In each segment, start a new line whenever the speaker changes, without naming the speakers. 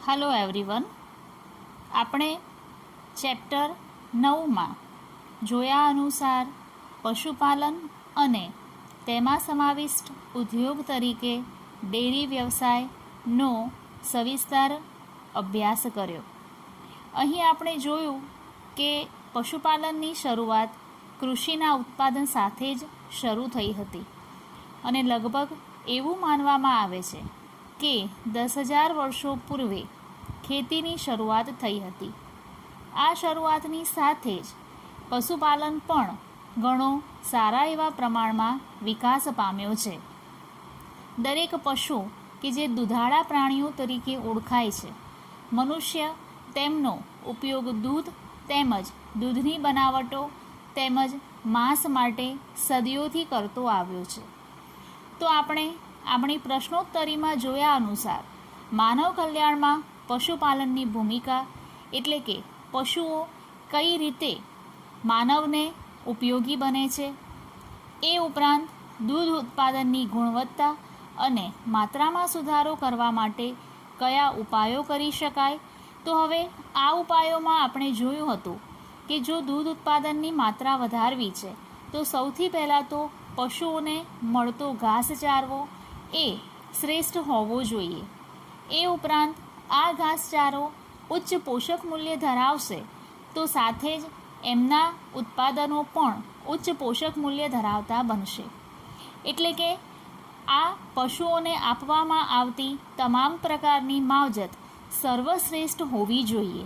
Hello everyone. આપણે chapter 9માં જોયા અનુસાર પશુપાલન અને તેમાં સમાવિષ્ટ ઉદ્યોગ તરીકે ડેરી વ્યવસાયનો સવિસ્તર અભ્યાસ કર્યો. અહીં આપણે જોયું કે પશુપાલનની શરૂઆત કૃષિના ઉત્પાદન સાથે જ શરૂ થઈ હતી અને લગભગ એવું માનવામાં આવે છે કે 10,000 વર્ષો પૂર્વે ખેતીની શરૂઆત થઈ હતી. આ શરૂઆતની સાથે જ પશુપાલન પણ ઘણો સારા એવા પ્રમાણમાં વિકાસ પામ્યો છે. દરેક પશુ કે જે દુધાળા પ્રાણીઓ તરીકે ઓળખાય છે, મનુષ્ય તેમનો ઉપયોગ દૂધ તેમજ દૂધની બનાવટો તેમજ માંસ માટે સદીઓથી કરતો આવ્યો છે. તો આપણે આપણી પ્રશ્નોત્તરીમાં જોયા અનુસાર માનવ કલ્યાણમાં પશુપાલનની ભૂમિકા એટલે કે પશુઓ કઈ રીતે માનવને ઉપયોગી બને છે, એ ઉપરાંત દૂધ ઉત્પાદનની ગુણવત્તા અને માત્રામાં સુધારો કરવા માટે કયા ઉપાયો કરી શકાય. તો હવે આ ઉપાયોમાં આપણે જોયું હતું કે જો દૂધ ઉત્પાદનની માત્રા વધારવી છે તો સૌથી પહેલાં તો પશુઓને મળતો ઘાસચારો એ શ્રેષ્ઠ હોવો જોઈએ. એ ઉપરાંત આ ઘાસચારો ઉચ્ચ પોષક મૂલ્ય ધરાવશે તો સાથે જ એમના ઉત્પાદનો પણ ઉચ્ચ પોષક મૂલ્ય ધરાવતા બનશે. એટલે કે આ પશુઓને આપવામાં આવતી તમામ પ્રકારની માવજત સર્વશ્રેષ્ઠ હોવી જોઈએ.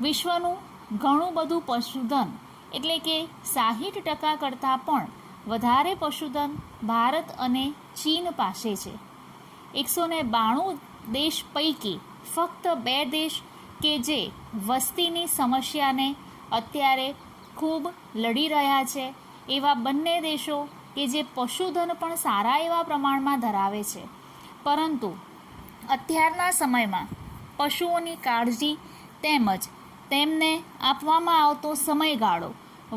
વિશ્વનું ઘણું બધું પશુધન એટલે કે 60% કરતાં પણ વધારે પશુધન ભારત અને ચીન પાસે છે. 192 દેશ પૈકી ફક્ત 2 દેશ કે જે વસ્તીની સમસ્યાને અત્યારે ખૂબ લડી રહ્યા છે, એવા બંને દેશો કે જે પશુધન પણ સારા એવા પ્રમાણમાં ધરાવે છે, પરંતુ અત્યારના સમયમાં પશુઓની કાળજી તેમજ તેમને આપવામાં આવતો સમયગાળો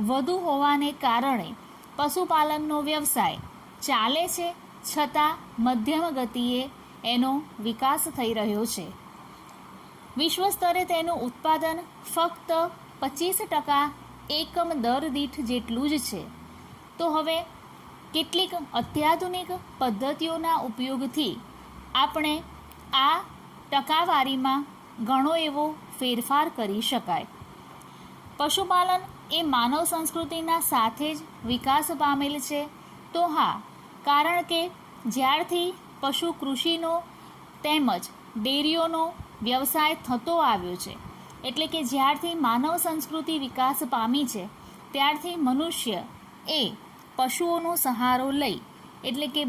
વધુ હોવાને કારણે પશુપાલનનો વ્યવસાય ચાલે છે, છતાં મધ્યમ ગતિએ એનો વિકાસ થઈ રહ્યો છે. વિશ્વ સ્તરે તેનું ઉત્પાદન ફક્ત 25% એકમ દર દીઠ જેટલું જ છે. તો હવે કેટલીક અત્યાધુનિક પદ્ધતિઓના ઉપયોગથી આપણે આ ટકાવારીમાં ઘણો એવો ફેરફાર કરી શકાય. પશુપાલન એ માનવ સંસ્કૃતિના સાથે જ વિકાસ પામેલ છે. તો હા, કારણ કે જ્યારથી પશુ કૃષિનો તેમજ ડેરીઓનો વ્યવસાય થતો આવ્યો છે, એટલે કે જ્યારથી માનવ સંસ્કૃતિ વિકાસ પામી છે, ત્યારથી મનુષ્ય એ પશુઓનો સહારો લઈ એટલે કે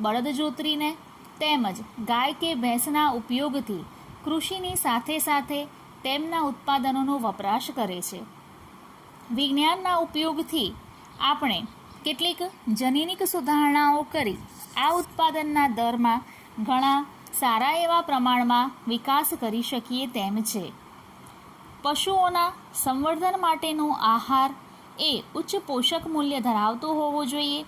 બળદજોતરીને તેમજ ગાય કે ભેંસના ઉપયોગથી કૃષિની સાથે સાથે તેમના ઉત્પાદનોનો વપરાશ કરે છે. વિજ્ઞાનના ઉપયોગથી આપણે કેટલીક જનીનિક સુધારણાઓ કરી આ ઉત્પાદનના દરમાં ઘણા સારા એવા પ્રમાણમાં વિકાસ કરી શકીએ તેમ છે. પશુઓના સંવર્ધન માટેનો આહાર એ ઉચ્ચ પોષક મૂલ્ય ધરાવતો હોવો જોઈએ,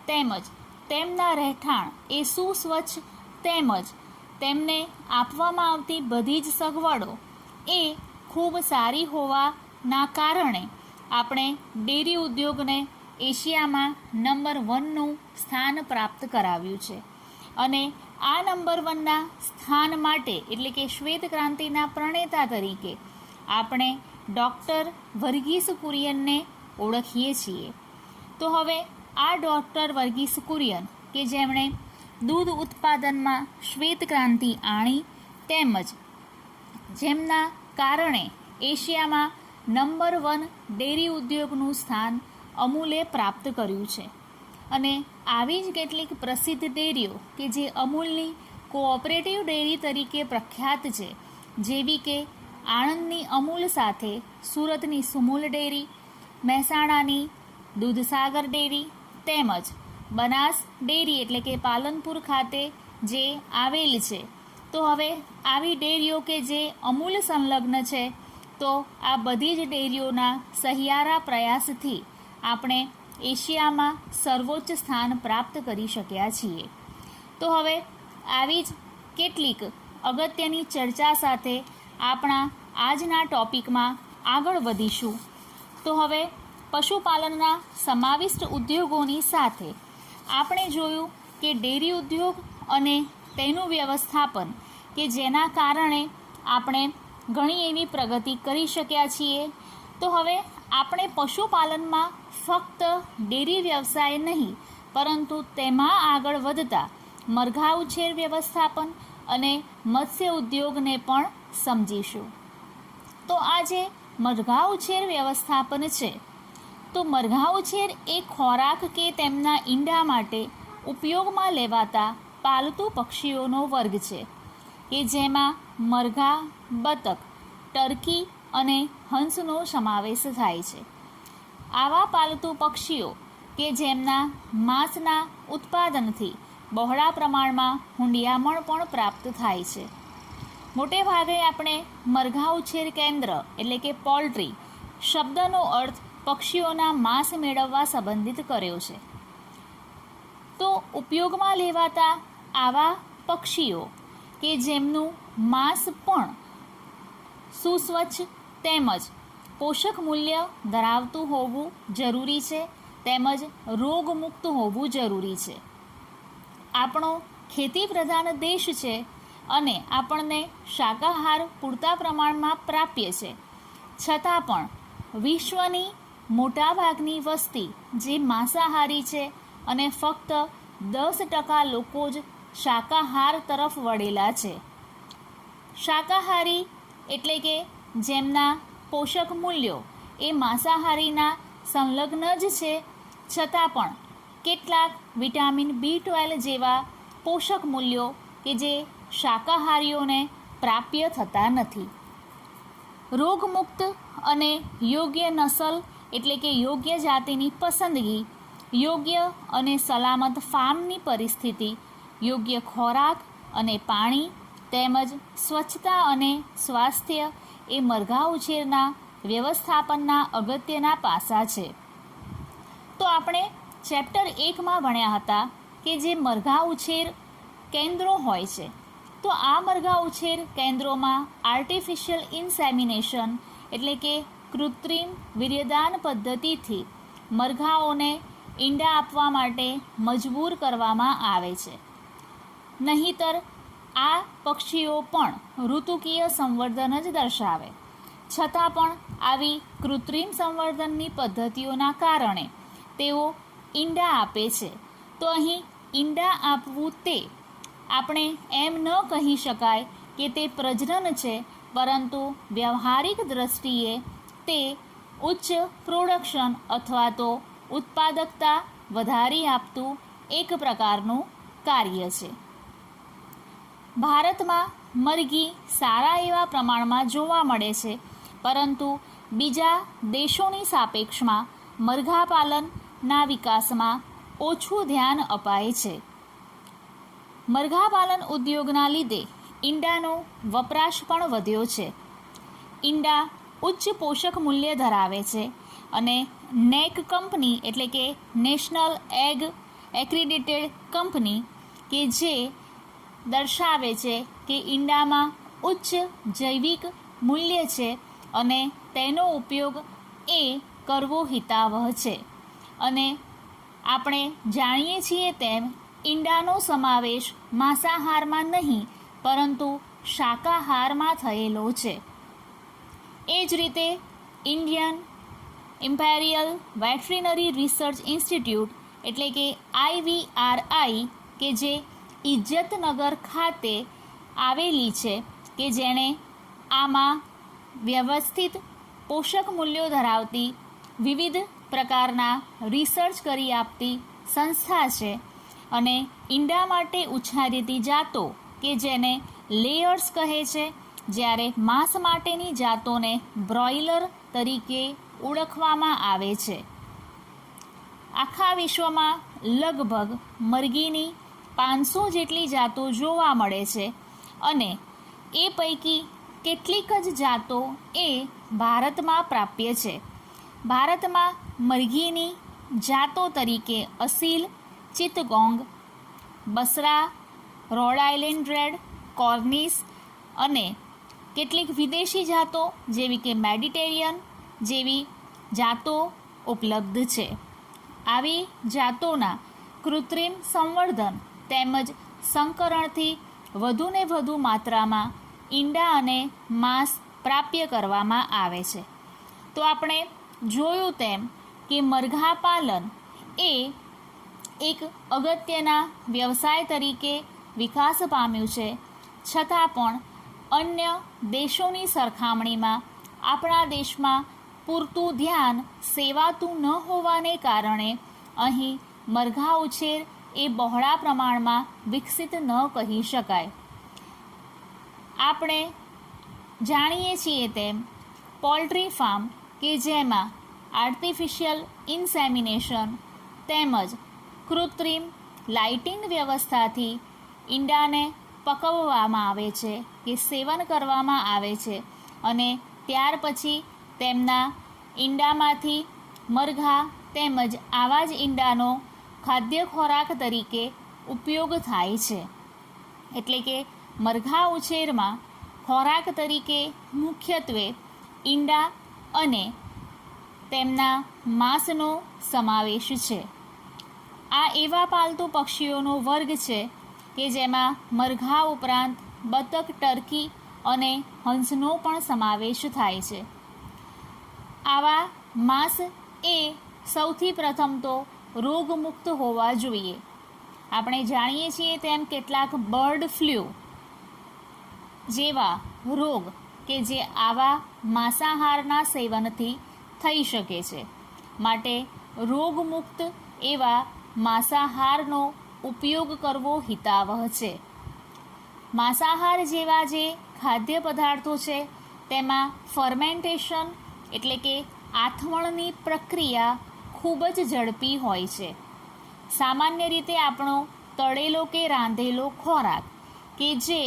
તેમજ તેમના રહેઠાણ એ સુસ્વચ્છ તેમજ તેમને આપવામાં આવતી બધી જ સગવડો એ ખૂબ સારી હોવાના કારણે આપણે ડેરી ઉદ્યોગને એશિયામાં નંબર 1નું સ્થાન પ્રાપ્ત કરાવ્યું છે. અને આ નંબર 1ના સ્થાન માટે એટલે કે શ્વેત ક્રાંતિના પ્રણેતા તરીકે આપણે ડૉક્ટર વર્ગીસ કુરિયનને ઓળખીએ છીએ. તો હવે આ ડૉક્ટર વર્ગીસ કુરિયન કે જેમણે દૂધ ઉત્પાદનમાં શ્વેત ક્રાંતિ આણી તેમજ જેમના કારણે એશિયામાં નંબર 1 ડેરી ઉદ્યોગનું સ્થાન અમૂલે પ્રાપ્ત કર્યું છે. અને આવી જ કેટલીક પ્રસિદ્ધ ડેરીઓ કે જે અમૂલની કોઓપરેટિવ ડેરી તરીકે પ્રખ્યાત છે, જેવી કે આણંદની અમૂલ સાથે સુરતની સુમૂલ ડેરી, મહેસાણાની દૂધસાગર ડેરી તેમજ બનાસ ડેરી એટલે કે પાલનપુર ખાતે જે આવેલ છે. તો હવે આવી ડેરીઓ કે જે અમૂલ સંલગ્ન છે, તો આ બધી જ ડેરીઓના સહિયારા પ્રયાસથી આપણે એશિયામાં સર્વોચ્ચ સ્થાન પ્રાપ્ત કરી શક્યા છીએ. તો હવે આવી જ કેટલીક અગત્યની ચર્ચા સાથે આપણા આજના ટોપિકમાં આગળ વધીશું. તો હવે પશુપાલનના સમાવિષ્ટ ઉદ્યોગોની સાથે આપણે જોયું કે ડેરી ઉદ્યોગ અને તેનું વ્યવસ્થાપન કે જેના કારણે આપણે ઘણી એવી પ્રગતિ કરી શક્યા છીએ. તો હવે આપણે પશુપાલનમાં ફક્ત ડેરી વ્યવસાય નહીં પરંતુ તેમાં આગળ વધતા મરઘા ઉછેર વ્યવસ્થાપન અને મત્સ્ય ઉદ્યોગને પણ સમજીશું. તો આજે મરઘા ઉછેર વ્યવસ્થાપન છે. તો મરઘા ઉછેર એ ખોરાક કે તેમના ઈંડા માટે ઉપયોગમાં લેવાતા પાલતુ પક્ષીઓનો વર્ગ છે કે જેમાં મરઘા, બતક, ટર્કી અને હંસનો સમાવેશ થાય છે. આવા પાલતુ પક્ષીઓ કે જેમના માંસના ઉત્પાદનથી બહોળા પ્રમાણમાં હુંડિયામણ પણ પ્રાપ્ત થાય છે. મોટે ભાગે આપણે મરઘા ઉછેર કેન્દ્ર એટલે કે પોલ્ટ્રી શબ્દનો અર્થ પક્ષીઓના માંસ મેળવવા સંબંધિત કર્યો છે. તો ઉપયોગમાં લેવાતા આવા પક્ષીઓ કે જેમનું માંસ પણ સુસ્વચ્છ તેમજ પોષક મૂલ્ય ધરાવતું હોવું જરૂરી છે તેમજ રોગમુક્ત હોવું જરૂરી છે. આપણો ખેતી પ્રધાન દેશ છે અને આપણને શાકાહાર પૂરતા પ્રમાણમાં પ્રાપ્ય છે, છતાં પણ વિશ્વની મોટાભાગની વસ્તી જે માંસાહારી છે અને ફક્ત 10% લોકો જ શાકાહાર તરફ વળેલા છે. શાકાહારી એટલે કે જેમના પોષક મૂલ્યો એ માંસાહારીના સંલગ્ન જ છે, છતાં પણ કેટલાક વિટામિન B12 જેવા પોષક મૂલ્યો કે જે શાકાહારીઓને પ્રાપ્ય થતા નથી. રોગમુક્ત અને યોગ્ય નસલ એટલે કે યોગ્ય જાતિની પસંદગી, યોગ્ય અને સલામત ફાર્મની પરિસ્થિતિ, યોગ્ય ખોરાક અને પાણી તેમજ સ્વચ્છતા અને સ્વાસ્થ્ય એ મરઘા ઉછેરના વ્યવસ્થાપનના અગત્યના પાસા છે. તો આપણે ચેપ્ટર 1માં ભણ્યા હતા કે જે મરઘા ઉછેર કેન્દ્રો હોય છે. તો આ મરઘા ઉછેર કેન્દ્રોમાં આર્ટિફિશિયલ ઇન્સેમિનેશન એટલે કે કૃત્રિમ વીર્યદાન પદ્ધતિથી મરઘાઓને ઈંડા આપવા માટે મજબૂર કરવામાં આવે છે. નહીંતર આ પક્ષીઓ પણ ઋતુકીય સંવર્ધન જ દર્શાવે, છતાં પણ આવી કૃત્રિમ સંવર્ધનની પદ્ધતિઓના કારણે તેઓ ઈંડા આપે છે. તો અહીં ઈંડા આપવું તે આપણે એમ ન કહી શકાય કે તે પ્રજનન છે, પરંતુ વ્યવહારિક દ્રષ્ટિએ તે ઉચ્ચ પ્રોડક્શન અથવા તો ઉત્પાદકતા વધારી આપતું એક પ્રકારનું કાર્ય છે. ભારતમાં મરઘી સારા એવા પ્રમાણમાં જોવા મળે છે, પરંતુ બીજા દેશોની સાપેક્ષમાં મરઘા પાલનના વિકાસમાં ઓછું ધ્યાન અપાય છે. મરઘા પાલન ઉદ્યોગના લીધે ઈંડાનો વપરાશ પણ વધ્યો છે. ઈંડા ઉચ્ચ પોષક મૂલ્ય ધરાવે છે અને નેક કંપની એટલે કે નેશનલ એગ એક્રિડિટેડ કંપની કે જે દર્શાવે છે કે ઈંડામાં ઉચ્ચ જૈવિક મૂલ્ય છે અને તેનો ઉપયોગ એ કરવો હિતાવહ છે. અને આપણે જાણીએ છીએ તેમ ઈંડાનો સમાવેશ માંસાહારમાં નહીં પરંતુ શાકાહારમાં થયેલો છે. એ જ રીતે ઇન્ડિયન ઇમ્પેરિયલ વેટરીનરી રિસર્ચ ઇન્સ્ટિટ્યૂટ એટલે કે IVRI કે જે ઇજ્જતનગર ખાતે આવેલી છે કે જેણે આમાં વ્યવસ્થિત પોષક મૂલ્યો ધરાવતી વિવિધ પ્રકારના રિસર્ચ કરી આપતી સંસ્થા છે. અને ઈંડા માટે ઉછારેતી જાતો કે જેને લેયર્સ કહે છે, જ્યારે માંસ માટેની જાતોને બ્રોઇલર તરીકે ઓળખવામાં આવે છે. આખા વિશ્વમાં લગભગ મરઘીની 500 જેટલી જાતો જોવા મળે છે અને એ પૈકી કેટલીક જ જાતો એ ભારતમાં પ્રાપ્ય છે. ભારતમાં મરઘીની જાતો તરીકે અસીલ, Chittagong, Basra, road island red, Cornish, અને કેટલીક વિદેશી જાતો જેવી કે મેડિટેરિયન જેવી જાતો ઉપલબ્ધ છે. આવી જાતોના કૃત્રિમ સંવર્ધન તેમજ સંકરણથી વધુને વધુ માત્રામાં ઈંડા અને માંસ પ્રાપ્ય કરવામાં આવે છે. તો આપણે જોયું તેમ કે મરઘા પાલન એ એક અગત્યના વ્યવસાય તરીકે વિકાસ પામ્યું છે, છતાં પણ અન્ય દેશોની સરખામણીમાં આપણા દેશમાં પૂરતું ધ્યાન સેવાતું ન હોવાને કારણે અહીં મરઘા ઉછેર એ બહોળા પ્રમાણમાં વિકસિત ન કહી શકાય. આપણે જાણીએ છીએ તેમ પોલ્ટ્રી ફાર્મ કે જેમાં આર્ટિફિશિયલ ઇન્સેમિનેશન તેમજ કૃત્રિમ લાઇટિંગ વ્યવસ્થાથી ઈંડાને પકવવામાં આવે છે કે સેવન કરવામાં આવે છે અને ત્યાર પછી તેમના ઈંડામાંથી મરઘા તેમજ આવા જ ઈંડાનો ખાદ્ય ખોરાક તરીકે ઉપયોગ થાય છે. એટલે કે મરઘા ઉછેરમાં ખોરાક તરીકે મુખ્યત્વે ઈંડા અને તેમના માંસનો સમાવેશ છે. આ એવા પાલતુ પક્ષીઓનો વર્ગ છે કે જેમાં મરઘા ઉપરાંત બતક, ટર્કી અને હંસનો પણ સમાવેશ થાય છે. આવા માંસ એ સૌથી પ્રથમ તો રોગમુક્ત હોવા જોઈએ. આપણે જાણીએ છીએ તેમ કેટલાક બર્ડ ફ્લૂ જેવા રોગ કે જે આવા માંસાહારના સેવનથી થઈ શકે છે, માટે રોગમુક્ત એવા માંસાહારનો ઉપયોગ કરવો હિતાવહ છે. માંસાહાર જેવા જે ખાદ્ય પદાર્થો છે તેમાં ફર્મેન્ટેશન એટલે કે આથમણની પ્રક્રિયા ખૂબ જ ઝડપી હોય છે. સામાન્ય રીતે આપણો તળેલો કે રાંધેલો ખોરાક કે જે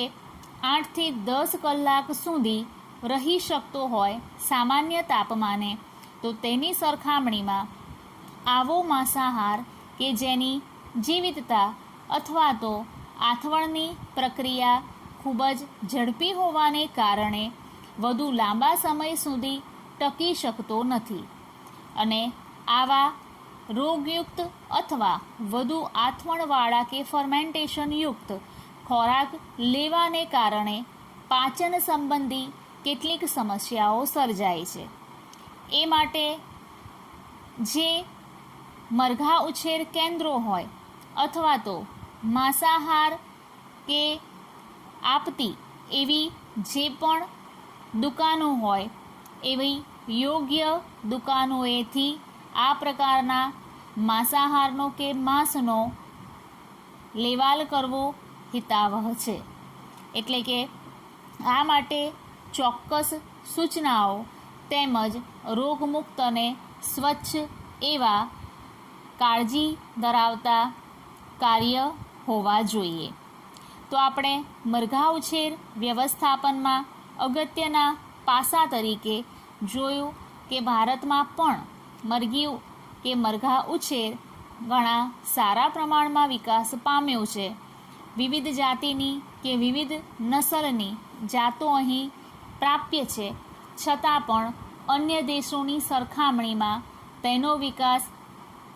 8 થી 10 કલાક સુધી રહી શકતો હોય સામાન્ય તાપમાને, તો તેની સરખામણીમાં આવો માંસાહાર કે જેની જીવિતતા અથવા તો આથવણની પ્રક્રિયા ખૂબ જ ઝડપી હોવાને કારણે વધુ લાંબા સમય સુધી ટકી શકતો નથી અને આવા રોગયુક્ત અથવા વધુ આથવણવાળા કે ફર્મેન્ટેશનયુક્ત ખોરાક લેવાને કારણે પાચન સંબંધી કેટલીક સમસ્યાઓ સર્જાય છે. એ માટે જે મરઘા ઉછેર કેન્દ્રો હોય અથવા તો માંસાહાર કે આપતી એવી જે પણ દુકાનો હોય એવી યોગ્ય દુકાનોએથી આ પ્રકારના માંસાહારનો કે માંસનો લેવાલ કરવો હિતાવહ છે. એટલે કે આ માટે ચોક્કસ સૂચનાઓ તેમજ રોગમુક્ત અને સ્વચ્છ એવા કાળજી ધરાવતા કાર્ય હોવા જોઈએ. તો આપણે મરઘા ઉછેર વ્યવસ્થાપનમાં અગત્યના પાસા તરીકે જોયું કે ભારતમાં પણ મરઘી કે મરઘા ઉછેર ઘણા સારા પ્રમાણમાં વિકાસ પામ્યો છે. વિવિધ જાતિની કે વિવિધ નસલની જાતો અહીં પ્રાપ્ય છે, છતાં પણ અન્ય દેશોની સરખામણીમાં તેનો વિકાસ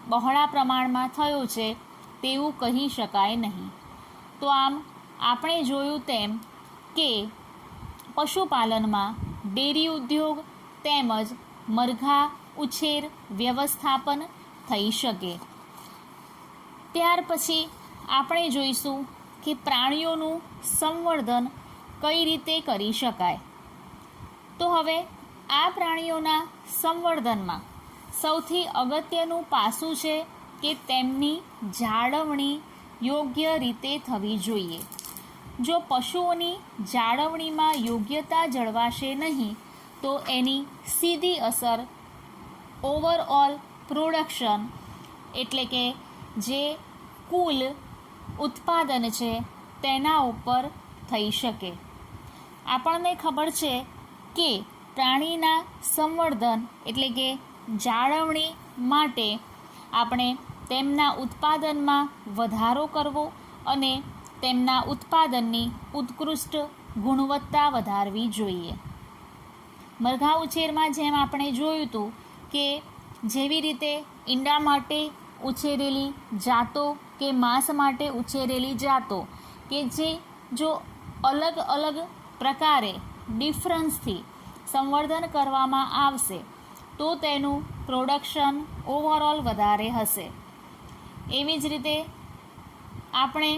બહોળા પ્રમાણમાં થયો છે તેવું કહી શકાય નહીં. તો આમ આપણે જોયું તેમ કે પશુપાલનમાં ડેરી ઉદ્યોગ તેમજ મરઘા ઉછેર વ્યવસ્થાપન થઈ શકે. ત્યાર પછી આપણે જોઈશું કે પ્રાણીઓનું સંવર્ધન કઈ રીતે કરી શકાય. તો હવે આ પ્રાણીઓના સંવર્ધનમાં સૌથી અગત્યનું પાસું છે કે તેમની જાળવણી યોગ્ય રીતે થવી જોઈએ. જો પશુઓની જાળવણીમાં યોગ્યતા જળવાશે નહીં તો એની સીધી અસર ઓવરઓલ પ્રોડક્શન એટલે કે જે કુલ ઉત્પાદન છે તેના ઉપર થઈ શકે. આપણને ખબર છે કે પ્રાણીના સંવર્ધન એટલે કે જાળવણી માટે આપણે તેમના ઉત્પાદનમાં વધારો કરવો અને તેમના ઉત્પાદનની ઉત્કૃષ્ટ ગુણવત્તા વધારવી જોઈએ. મરઘા ઉછેરમાં જેમ આપણે જોયું હતું કે જેવી રીતે ઈંડા માટે ઉછેરેલી જાતો કે માંસ માટે ઉછેરેલી જાતો કે જે જો અલગ અલગ પ્રકારે ડિફરન્સથી સંવર્ધન કરવામાં આવશે તો તેનું પ્રોડક્શન ઓવરઓલ વધારે હશે. એવી જ રીતે આપણે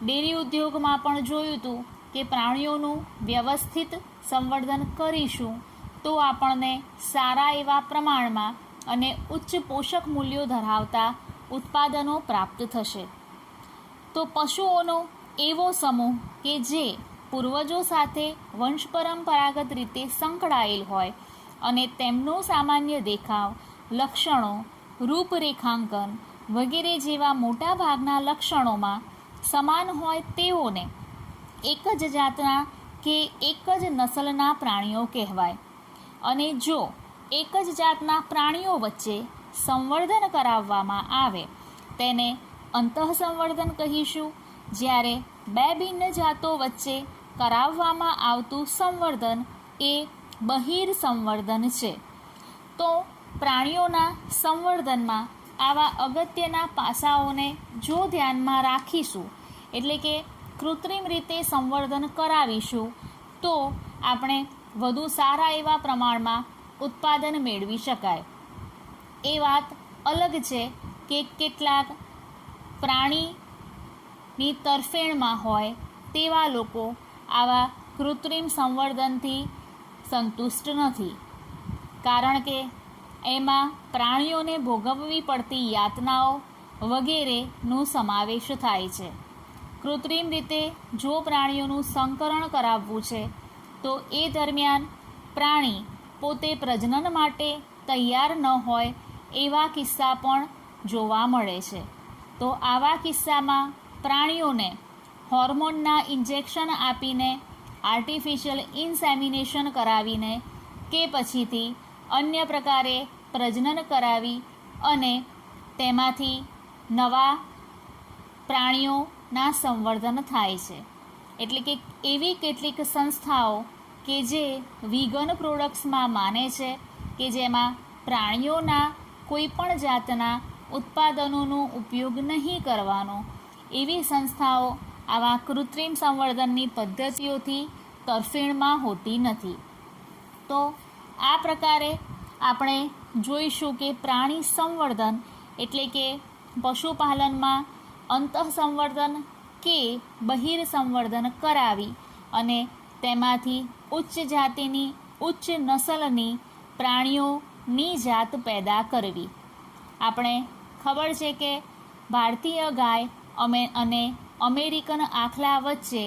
ડેરી ઉદ્યોગમાં પણ જોયું હતું કે પ્રાણીઓનું વ્યવસ્થિત સંવર્ધન કરીશું તો આપણને સારા એવા પ્રમાણમાં અને ઉચ્ચ પોષક મૂલ્યો ધરાવતા ઉત્પાદનો પ્રાપ્ત થશે. તો પશુઓનો એવો સમૂહ કે જે પૂર્વજો સાથે વંશ પરંપરાગત રીતે સંકળાયેલ હોય અને તેમનો સામાન્ય દેખાવ, લક્ષણો, રૂપરેખાંકન વગેરે જેવા મોટાભાગના લક્ષણોમાં સમાન હોય તેઓને એક જ જાતના કે એક જ નસલના પ્રાણીઓ કહેવાય. અને જો એક જ જાતના પ્રાણીઓ વચ્ચે સંવર્ધન કરાવવામાં આવે તેને અંતઃસંવર્ધન કહીશું, જ્યારે બે ભિન્ન જાતો વચ્ચે કરાવવામાં આવતું સંવર્ધન એ બહિર્સંવર્ધન છે. તો પ્રાણીઓના સંવર્ધનમાં આવા અગત્યના પાસાઓને જો ધ્યાનમાં રાખીશું એટલે કે કૃત્રિમ રીતે સંવર્ધન કરાવીશું તો આપણે વધુ સારા એવા પ્રમાણમાં ઉત્પાદન મેળવી શકાય. એ વાત અલગ છે કે કેટલાક પ્રાણીની તરફેણમાં હોય તેવા લોકો આવા કૃત્રિમ સંવર્ધનથી સંતુષ્ટ નથી, કારણ કે એમાં પ્રાણીઓને ભોગવવી પડતી યાતનાઓ વગેરેનો સમાવેશ થાય છે. કૃત્રિમ રીતે જો પ્રાણીઓનું સંકરણ કરાવવું છે તો એ દરમિયાન પ્રાણી પોતે પ્રજનન માટે તૈયાર ન હોય એવા કિસ્સા પણ જોવા મળે છે. તો આવા કિસ્સામાં પ્રાણીઓને હોર્મોનના ઇન્જેક્શન આપીને, આર્ટિફિશિયલ ઇન્સેમિનેશન કરાવીને કે પછીથી અન્ય પ્રકારે પ્રજનન કરાવી અને તેમાંથી નવા પ્રાણીઓના સંવર્ધન થાય છે. એટલે કે એવી કેટલીક સંસ્થાઓ કે જે વિગન પ્રોડક્ટ્સમાં માને છે કે જેમાં પ્રાણીઓના કોઈ પણ જાતના ઉત્પાદનોનો ઉપયોગ નહીં કરવાનો, એવી સંસ્થાઓ આવા કૃત્રિમ સંવર્ધનની પદ્ધતિઓથી તરફેણમાં હોતી નથી. તો આ પ્રકારે આપણે જોઈશું કે પ્રાણી સંવર્ધન એટલે કે પશુપાલનમાં અંતઃસંવર્ધન કે બહિર્સંવર્ધન કરાવી અને તેમાંથી ઉચ્ચ જાતિની, ઉચ્ચ નસલની પ્રાણીઓની જાત પેદા કરવી. આપણે ખબર છે કે ભારતીય ગાય અને અમેરિકન આખલા વચ્ચે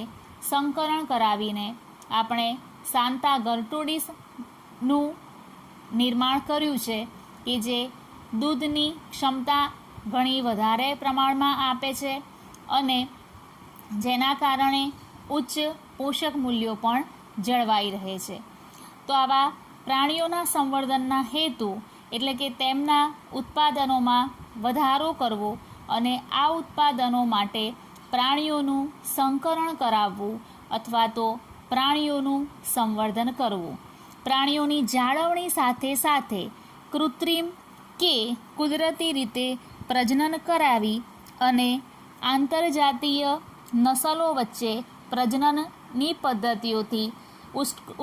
સંકરણ કરાવીને આપણે સાન્તા ગર્ટુડીસનું નિર્માણ કર્યું છે કે જે દૂધની ક્ષમતા ઘણી વધારે પ્રમાણમાં આપે છે અને જેના કારણે ઉચ્ચ પોષક મૂલ્યો પણ જળવાઈ રહે છે. તો આવા પ્રાણીઓના સંવર્ધનના હેતુ એટલે કે તેમના ઉત્પાદનોમાં વધારો કરવો અને આ ઉત્પાદનો માટે પ્રાણીઓનું સંકરણ કરાવવું અથવા તો પ્રાણીઓનું સંવર્ધન કરવું. પ્રાણીઓની જાળવણી સાથે સાથે કૃત્રિમ કે કુદરતી રીતે પ્રજનન કરાવી અને આંતરજાતીય નસલો વચ્ચે પ્રજનનની પદ્ધતિઓથી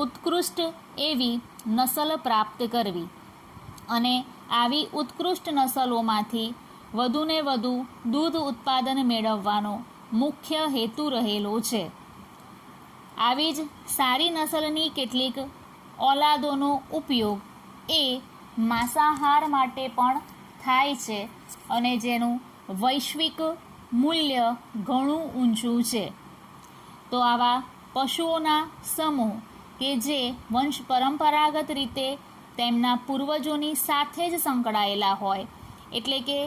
ઉત્કૃષ્ટ એવી નસલ પ્રાપ્ત કરવી અને આવી ઉત્કૃષ્ટ નસલોમાંથી વધુને વધુ દૂધ ઉત્પાદન મેળવવાનો મુખ્ય હેતુ રહેલો છે. આવી જ સારી નસલની કેટલીક ઓલાદોનો ઉપયોગ એ માંસાહાર માટે પણ થાય છે અને જેનું વૈશ્વિક મૂલ્ય ઘણું ઊંચું છે. તો આવા પશુઓના સમૂહ કે જે વંશ પરંપરાગત રીતે તેમના પૂર્વજોની સાથે જ સંકળાયેલા હોય એટલે કે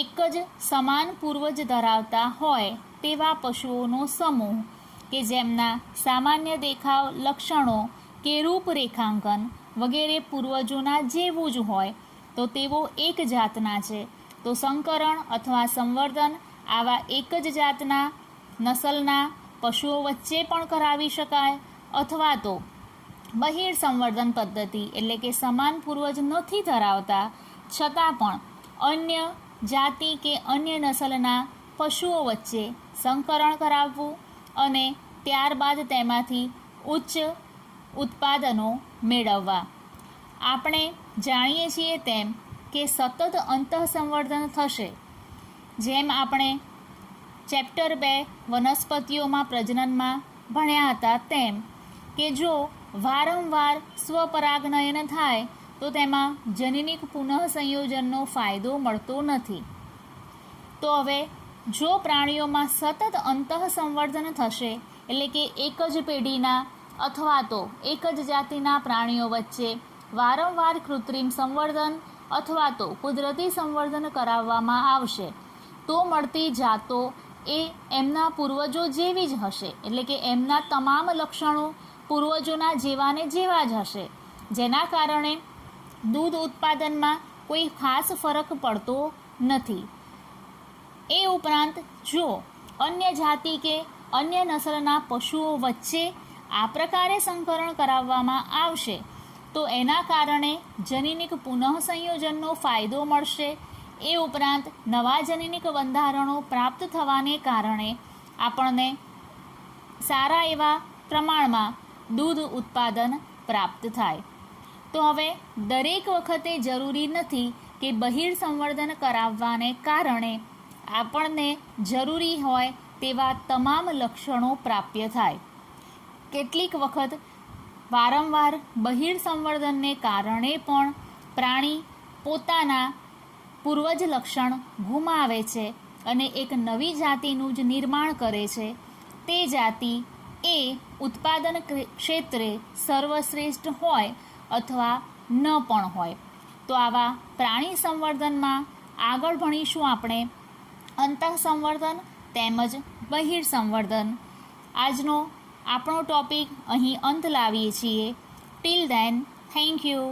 એક જ સમાન પૂર્વજ ધરાવતા હોય તેવા પશુઓનો સમૂહ કે જેમના સામાન્ય દેખાવ, લક્ષણો કે રૂપરેખાંકન વગેરે પૂર્વજોના જેવું જ હોય તો તેઓ એક જાતના છે. તો સંકરણ અથવા સંવર્ધન આવા એક જ જાતના નસલના પશુઓ વચ્ચે પણ કરાવી શકાય, અથવા તો બહિર સંવર્ધન પદ્ધતિ એટલે કે સમાન પૂર્વજ નથી ધરાવતા છતાં પણ અન્ય જાતિ કે અન્ય નસલના પશુઓ વચ્ચે સંકરણ કરાવવું અને ત્યારબાદ તેમાંથી ઉચ્ચ ઉત્પાદનો મેળવવા. આપણે જાણીએ છીએ તેમ કે સતત અંતઃસંવર્ધન થશે. જેમ આપણે ચેપ્ટર 2 વનસ્પતિઓમાં પ્રજનનમાં ભણ્યા હતા તેમ કે જો વારંવાર સ્વપરાગનયન થાય તો તેમાં જનીનિક પુનઃસંયોજનનો ફાયદો મળતો નથી. તો હવે જો પ્રાણીઓમાં સતત અંતઃસંવર્ધન થશે એટલે કે એક જ પેઢીના અથવા તો એક જ જાતિના પ્રાણીઓ વચ્ચે વારંવાર કૃત્રિમ સંવર્ધન અથવા તો કુદરતી સંવર્ધન કરાવવામાં આવશે તો મળતી જાતો એ એમના પૂર્વજો જેવી જ હશે. એટલે કે એમના તમામ લક્ષણો પૂર્વજોના જેવાને જેવા જ હશે, જેના કારણે દૂધ ઉત્પાદનમાં કોઈ ખાસ ફરક પડતો નથી. એ ઉપરાંત જો અન્ય જાતિ કે અન્ય નસલના પશુઓ વચ્ચે આ પ્રકારે સંકરણ કરાવવામાં આવશે તો એના કારણે જનીનિક પુનઃસંયોજનનો ફાયદો મળશે. એ ઉપરાંત નવા જનીનિક બંધારણો પ્રાપ્ત થવાને કારણે આપણને સારા એવા પ્રમાણમાં દૂધ ઉત્પાદન પ્રાપ્ત થાય. તો હવે દરેક વખતે જરૂરી નથી કે બહિર સંવર્ધન કરાવવાને કારણે આપણને જરૂરી હોય તેવા તમામ લક્ષણો પ્રાપ્ય થાય. કેટલીક વખત વારંવાર બહિર સંવર્ધનને કારણે પણ પ્રાણી પોતાના પૂર્વજ લક્ષણ ગુમાવે છે અને એક નવી જાતિનું જ નિર્માણ કરે છે. તે જાતિ એ ઉત્પાદન ક્ષેત્રે સર્વશ્રેષ્ઠ હોય અથવા ન પણ હોય. તો આવા પ્રાણી સંવર્ધનમાં આગળ ભણીશું આપણે અંતઃસંવર્ધન તેમજ બહિર સંવર્ધન. આજનો આપણો ટૉપિક અહીં અંત લાવીએ છીએ. Till then, thank you.